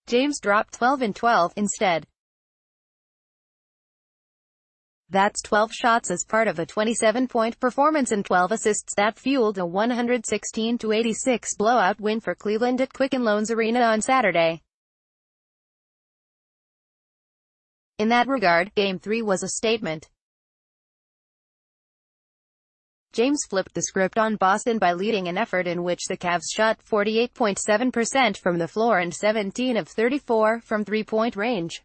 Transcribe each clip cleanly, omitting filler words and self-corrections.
James dropped 12 and 12 instead. That's 12 shots as part of a 27-point performance and 12 assists that fueled a 116-86 blowout win for Cleveland at Quicken Loans Arena on Saturday. In that regard, Game 3 was a statement. James flipped the script on Boston by leading an effort in which the Cavs shot 48.7% from the floor and 17 of 34 from three-point range.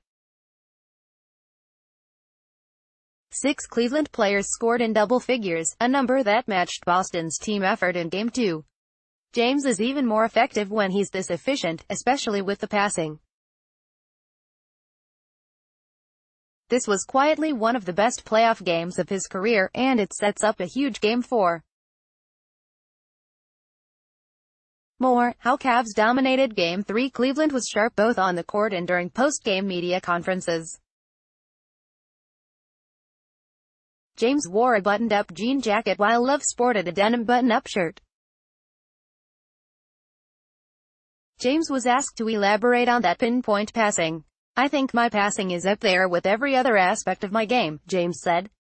6 Cleveland players scored in double figures, a number that matched Boston's team effort in Game 2. James is even more effective when he's this efficient, especially with the passing. This was quietly one of the best playoff games of his career, and it sets up a huge Game 4. More, how Cavs dominated Game 3. Cleveland was sharp both on the court and during post-game media conferences. James wore a buttoned-up jean jacket while Love sported a denim button-up shirt. James was asked to elaborate on that pinpoint passing. "I think my passing is up there with every other aspect of my game," James said.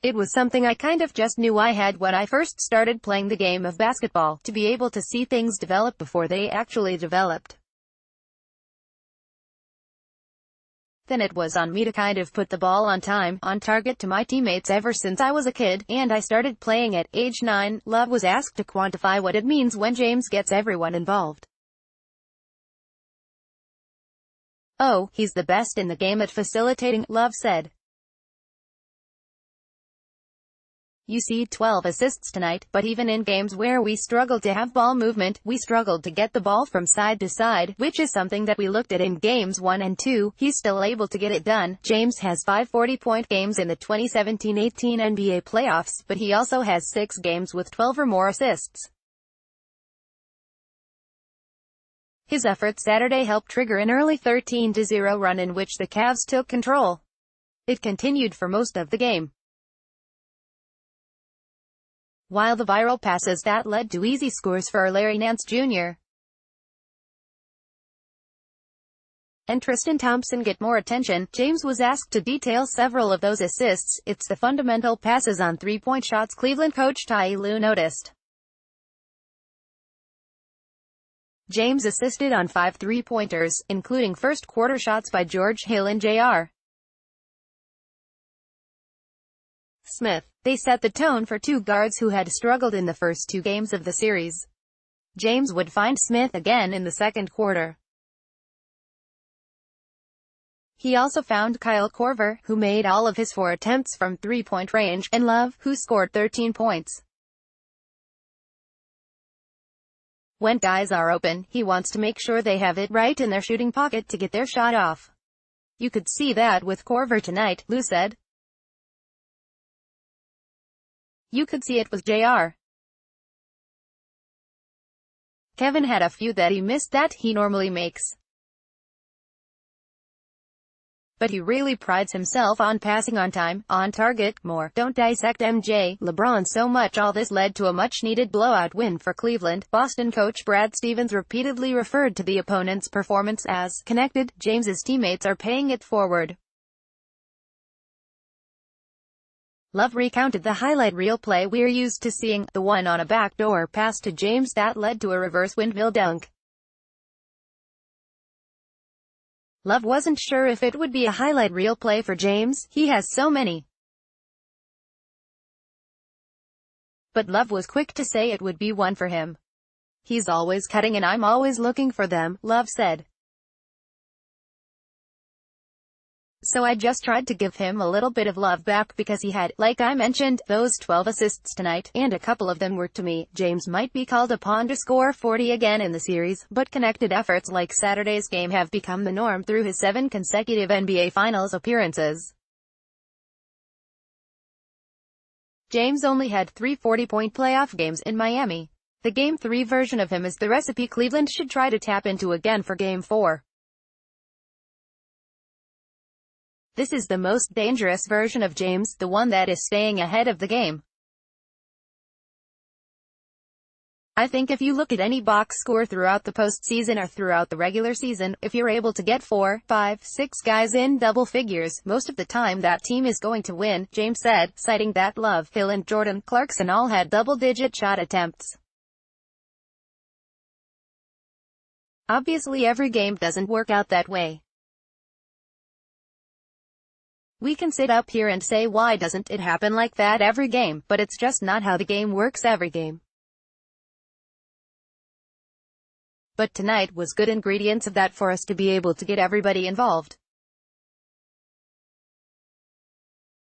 "It was something I kind of just knew I had when I first started playing the game of basketball, to be able to see things develop before they actually developed. Then it was on me to kind of put the ball on time, on target to my teammates ever since I was a kid, and I started playing at age 9. Love was asked to quantify what it means when James gets everyone involved. "Oh, he's the best in the game at facilitating," Love said. "You see 12 assists tonight, but even in games where we struggled to have ball movement, we struggled to get the ball from side to side, which is something that we looked at in Games 1 and 2, he's still able to get it done." James has 5 40-point games in the 2017-18 NBA playoffs, but he also has 6 games with 12 or more assists. His effort Saturday helped trigger an early 13-0 run in which the Cavs took control. It continued for most of the game. While the viral passes that led to easy scores for Larry Nance Jr. and Tristan Thompson get more attention, James was asked to detail several of those assists. "It's the fundamental passes on three-point shots," Cleveland coach Ty Lue noticed. James assisted on 5 three-pointers, including first-quarter shots by George Hill and J.R. Smith. They set the tone for 2 guards who had struggled in the first 2 games of the series. James would find Smith again in the second quarter. He also found Kyle Korver, who made all of his 4 attempts from three-point range, and Love, who scored 13 points. When guys are open, he wants to make sure they have it right in their shooting pocket to get their shot off. "You could see that with Korver tonight," Lue said. "You could see it with J.R. Kevin had a few that he missed that he normally makes. But he really prides himself on passing on time, on target, more. Don't dissect MJ, LeBron so much." All this led to a much-needed blowout win for Cleveland. Boston coach Brad Stevens repeatedly referred to the opponent's performance as connected. James's teammates are paying it forward. Love recounted the highlight reel play we're used to seeing, the one on a backdoor pass to James that led to a reverse windmill dunk. Love wasn't sure if it would be a highlight reel play for James, he has so many. But Love was quick to say it would be one for him. "He's always cutting and I'm always looking for them," Love said. "So I just tried to give him a little bit of love back because he had, like I mentioned, those 12 assists tonight, and a couple of them were to me." James might be called upon to score 40 again in the series, but connected efforts like Saturday's game have become the norm through his 7 consecutive NBA Finals appearances. James only had 3 40-point playoff games in Miami. The Game 3 version of him is the recipe Cleveland should try to tap into again for Game 4. This is the most dangerous version of James, the one that is staying ahead of the game. I think if you look at any box score throughout the postseason or throughout the regular season, if you're able to get 4, 5, 6 guys in double figures, most of the time that team is going to win, James said, citing that Love, Hill and Jordan Clarkson all had double-digit shot attempts. Obviously every game doesn't work out that way. We can sit up here and say why doesn't it happen like that every game, but it's just not how the game works every game. But tonight was good ingredients of that for us to be able to get everybody involved.